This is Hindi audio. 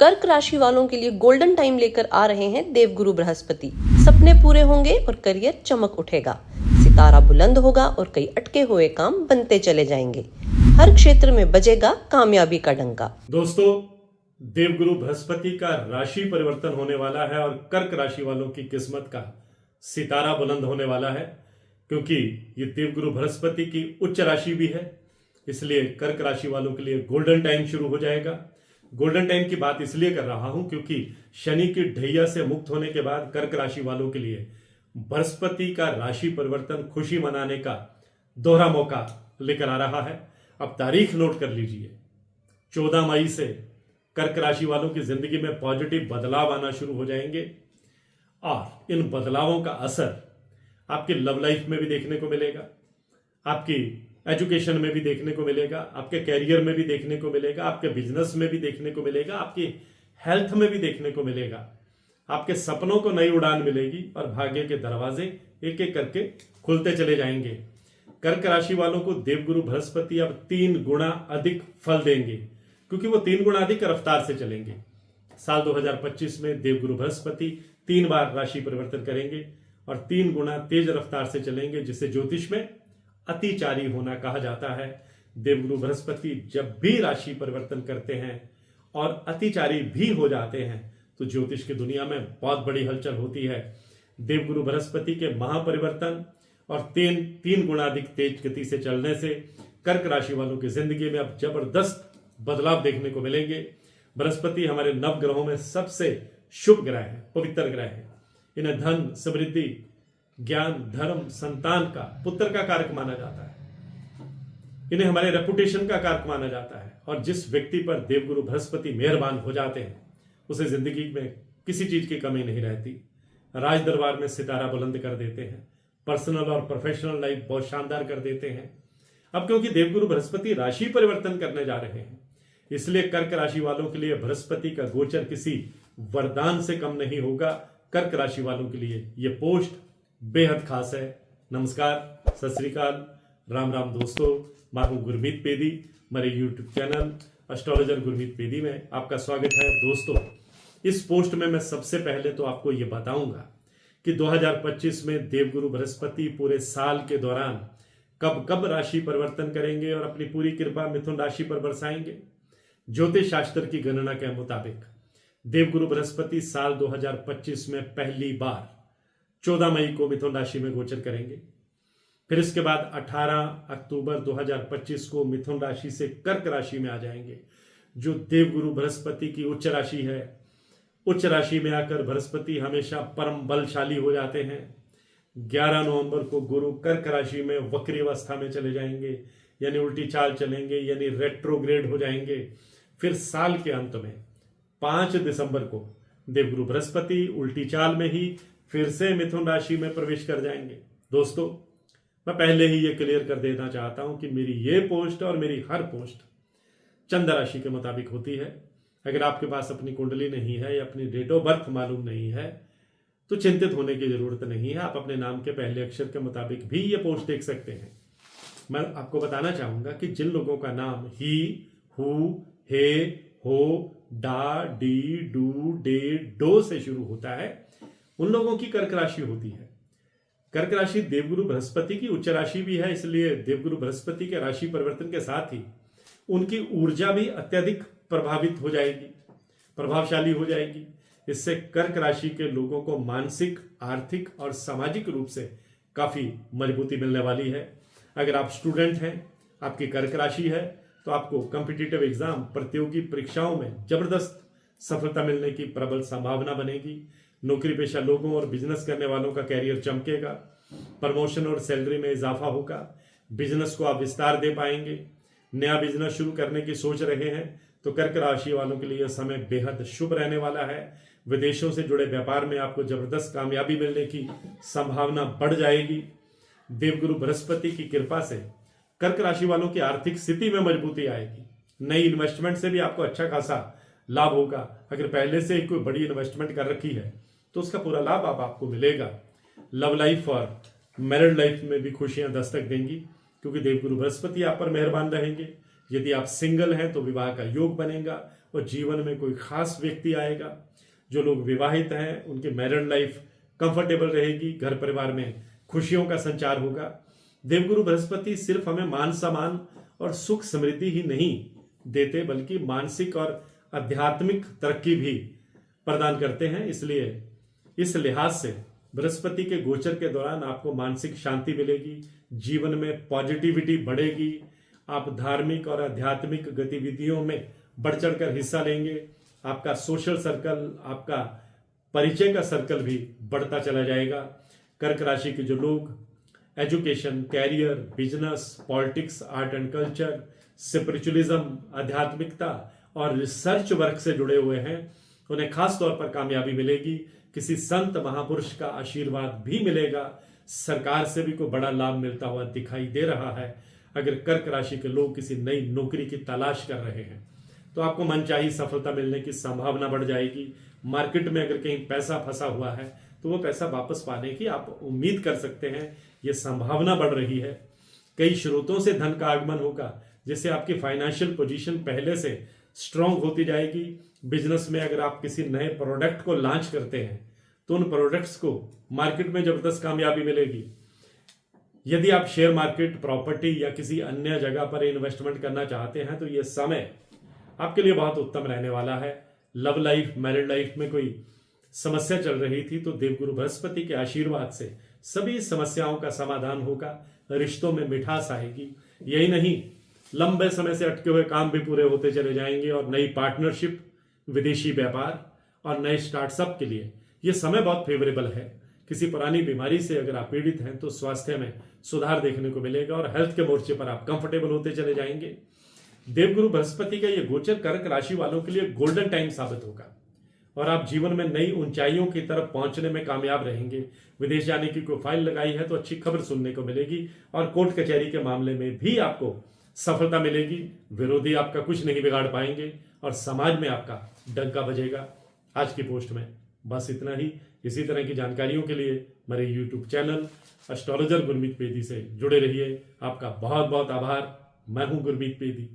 कर्क राशि वालों के लिए गोल्डन टाइम लेकर आ रहे हैं देवगुरु बृहस्पति। सपने पूरे होंगे और करियर चमक उठेगा, सितारा बुलंद होगा और कई अटके हुए काम बनते चले जाएंगे। हर क्षेत्र में बजेगा कामयाबी का डंका। दोस्तों, देवगुरु बृहस्पति का राशि परिवर्तन होने वाला है और कर्क राशि वालों की किस्मत का सितारा बुलंद होने वाला है, क्योंकि ये देवगुरु बृहस्पति की उच्च राशि भी है। इसलिए कर्क राशि वालों के लिए गोल्डन टाइम शुरू हो जाएगा। गोल्डन टाइम की बात इसलिए कर रहा हूं क्योंकि शनि की ढैया से मुक्त होने के बाद कर्क राशि वालों के लिए बृहस्पति का राशि परिवर्तन खुशी मनाने का दोहरा मौका लेकर आ रहा है। अब तारीख नोट कर लीजिए, 14 मई से कर्क राशि वालों की जिंदगी में पॉजिटिव बदलाव आना शुरू हो जाएंगे और इन बदलावों का असर आपकी लव लाइफ में भी देखने को मिलेगा, आपकी एजुकेशन में भी देखने को मिलेगा, आपके कैरियर में भी देखने को मिलेगा, आपके बिजनेस में भी देखने को मिलेगा, आपकी हेल्थ में भी देखने को मिलेगा। आपके सपनों को नई उड़ान मिलेगी और भाग्य के दरवाजे एक एक करके खुलते चले जाएंगे। कर्क राशि वालों को देवगुरु बृहस्पति अब 3 गुना अधिक फल देंगे, क्योंकि वो 3 गुना अधिक रफ्तार से चलेंगे। साल 2025 में देवगुरु बृहस्पति 3 बार राशि परिवर्तन करेंगे और 3 गुना तेज रफ्तार से चलेंगे, जिसे ज्योतिष में अतिचारी होना कहा जाता है। देवगुरु बृहस्पति जब भी राशि परिवर्तन करते हैं और अतिचारी भी हो जाते हैं तो ज्योतिष की दुनिया में बहुत बड़ी हलचल होती है। देवगुरु बृहस्पति के महापरिवर्तन और 3 गुना अधिक तेज गति से चलने से कर्क राशि वालों की जिंदगी में अब जबरदस्त बदलाव देखने को मिलेंगे। बृहस्पति हमारे नव ग्रहों में सबसे शुभ ग्रह है, पवित्र ग्रह है। इन्हें धन, समृद्धि, ज्ञान, धर्म, संतान का, पुत्र का कारक माना जाता है। इन्हें हमारे रेपुटेशन का कारक माना जाता है और जिस व्यक्ति पर देवगुरु बृहस्पति मेहरबान हो जाते हैं उसे जिंदगी में किसी चीज की कमी नहीं रहती। राज दरबार में सितारा बुलंद कर देते हैं, पर्सनल और प्रोफेशनल लाइफ बहुत शानदार कर देते हैं। अब क्योंकि देवगुरु बृहस्पति राशि परिवर्तन करने जा रहे हैं, इसलिए कर्क राशि वालों के लिए बृहस्पति का गोचर किसी वरदान से कम नहीं होगा। कर्क राशि वालों के लिए यह पोस्ट बेहद खास है। नमस्कार, सत श्री अकाल, राम राम दोस्तों। मैं हूं गुरमीत पेदी। मेरे यूट्यूब चैनल एस्ट्रोलॉजर गुरमीत पेदी में आपका स्वागत है। दोस्तों, इस पोस्ट में मैं सबसे पहले तो आपको ये बताऊंगा कि 2025 में देवगुरु बृहस्पति पूरे साल के दौरान कब कब राशि परिवर्तन करेंगे और अपनी पूरी कृपा मिथुन राशि पर बरसाएंगे। ज्योतिष शास्त्र की गणना के मुताबिक देवगुरु बृहस्पति साल 2025 में पहली बार 14 मई को मिथुन राशि में गोचर करेंगे। फिर इसके बाद 18 अक्टूबर 2025 को मिथुन राशि से कर्क राशि में आ जाएंगे, जो देवगुरु बृहस्पति की उच्च राशि है। उच्च राशि में आकर बृहस्पति हमेशा परम बलशाली हो जाते हैं। 11 नवंबर को गुरु कर्क राशि में वक्री अवस्था में चले जाएंगे, यानी उल्टी चाल चलेंगे, यानी रेट्रोग्रेड हो जाएंगे। फिर साल के अंत में 5 दिसंबर को देवगुरु बृहस्पति उल्टी चाल में ही फिर से मिथुन राशि में प्रवेश कर जाएंगे। दोस्तों, मैं पहले ही ये क्लियर कर देना चाहता हूं कि मेरी ये पोस्ट और मेरी हर पोस्ट चंद्र राशि के मुताबिक होती है। अगर आपके पास अपनी कुंडली नहीं है या अपनी डेट ऑफ बर्थ मालूम नहीं है तो चिंतित होने की जरूरत नहीं है। आप अपने नाम के पहले अक्षर के मुताबिक भी ये पोस्ट देख सकते हैं। मैं आपको बताना चाहूंगा कि जिन लोगों का नाम ही, हु, हे, हो, डा, डी, डू, डे, डो से शुरू होता है, उन लोगों की कर्क राशि होती है। कर्क राशि देवगुरु बृहस्पति की उच्च राशि भी है, इसलिए देवगुरु बृहस्पति के राशि परिवर्तन के साथ ही उनकी ऊर्जा भी अत्यधिक प्रभावित हो जाएगी, प्रभावशाली हो जाएगी। इससे कर्क राशि के लोगों को मानसिक, आर्थिक और सामाजिक रूप से काफी मजबूती मिलने वाली है। अगर आप स्टूडेंट हैं, आपकी कर्क राशि है, तो आपको कॉम्पिटिटिव एग्जाम, प्रतियोगी परीक्षाओं में जबरदस्त सफलता मिलने की प्रबल संभावना बनेगी। नौकरी पेशा लोगों और बिजनेस करने वालों का कैरियर चमकेगा, प्रमोशन और सैलरी में इजाफा होगा, बिजनेस को आप विस्तार दे पाएंगे। नया बिजनेस शुरू करने की सोच रहे हैं तो कर्क राशि वालों के लिए यह समय बेहद शुभ रहने वाला है। विदेशों से जुड़े व्यापार में आपको जबरदस्त कामयाबी मिलने की संभावना बढ़ जाएगी। देवगुरु बृहस्पति की कृपा से कर्क राशि वालों की आर्थिक स्थिति में मजबूती आएगी। नई इन्वेस्टमेंट से भी आपको अच्छा खासा लाभ होगा। अगर पहले से ही कोई बड़ी इन्वेस्टमेंट कर रखी है तो उसका पूरा लाभ आपको मिलेगा। लव लाइफ और मैरिड लाइफ में भी खुशियां दस्तक देंगी, क्योंकि देवगुरु बृहस्पति आप पर मेहरबान रहेंगे। यदि आप सिंगल हैं तो विवाह का योग बनेगा और जीवन में कोई खास व्यक्ति आएगा। जो लोग विवाहित हैं उनकी मैरिड लाइफ कंफर्टेबल रहेगी, घर परिवार में खुशियों का संचार होगा। देवगुरु बृहस्पति सिर्फ हमें मान सम्मान और सुख समृद्धि ही नहीं देते बल्कि मानसिक और आध्यात्मिक तरक्की भी प्रदान करते हैं। इसलिए इस लिहाज से बृहस्पति के गोचर के दौरान आपको मानसिक शांति मिलेगी, जीवन में पॉजिटिविटी बढ़ेगी, आप धार्मिक और आध्यात्मिक गतिविधियों में बढ़ चढ़कर हिस्सा लेंगे, आपका सोशल सर्कल, आपका परिचय का सर्कल भी बढ़ता चला जाएगा। कर्क राशि के जो लोग education, career, business, politics, art and culture, spiritualism, आध्यात्मिकता और रिसर्च वर्क से जुड़े हुए हैं उन्हें खास तौर पर कामयाबी मिलेगी। किसी संत महापुरुष का आशीर्वाद भी मिलेगा। सरकार से भी कोई बड़ा लाभ मिलता हुआ दिखाई दे रहा है। अगर कर्क राशि के लोग किसी नई नौकरी की तलाश कर रहे हैं तो आपको मनचाही सफलता मिलने की संभावना बढ़ जाएगी। मार्केट में अगर कहीं पैसा फंसा हुआ है तो वो पैसा वापस पाने की आप उम्मीद कर सकते हैं, ये संभावना बढ़ रही है। कई स्रोतों से धन का आगमन होगा जिससे आपकी फाइनेंशियल पोजीशन पहले से स्ट्रांग होती जाएगी। बिजनेस में अगर आप किसी नए प्रोडक्ट को लॉन्च करते हैं तो उन प्रोडक्ट्स को मार्केट में जबरदस्त कामयाबी मिलेगी। यदि आप शेयर मार्केट, प्रॉपर्टी या किसी अन्य जगह पर इन्वेस्टमेंट करना चाहते हैं तो यह समय आपके लिए बहुत उत्तम रहने वाला है। लव लाइफ, मैरिड लाइफ में कोई समस्या चल रही थी तो देवगुरु बृहस्पति के आशीर्वाद से सभी समस्याओं का समाधान होगा, रिश्तों में मिठास आएगी। यही नहीं, लंबे समय से अटके हुए काम भी पूरे होते चले जाएंगे और नई पार्टनरशिप, विदेशी व्यापार और नए स्टार्टअप के लिए यह समय बहुत फेवरेबल है। किसी पुरानी बीमारी से अगर आप पीड़ित हैं तो स्वास्थ्य में सुधार देखने को मिलेगा और हेल्थ के मोर्चे पर आप कंफर्टेबल होते चले जाएंगे। देवगुरु बृहस्पति का यह गोचर कर्क राशि वालों के लिए गोल्डन टाइम साबित होगा और आप जीवन में नई ऊंचाइयों की तरफ पहुंचने में कामयाब रहेंगे। विदेश जाने की कोई फाइल लगाई है तो अच्छी खबर सुनने को मिलेगी और कोर्ट कचहरी के मामले में भी आपको सफलता मिलेगी। विरोधी आपका कुछ नहीं बिगाड़ पाएंगे और समाज में आपका डंका बजेगा। आज की पोस्ट में बस इतना ही। इसी तरह की जानकारियों के लिए मेरे YouTube चैनल एस्ट्रोलॉजर गुरमीत पेदी से जुड़े रहिए। आपका बहुत बहुत आभार। मैं हूं गुरमीत पेदी।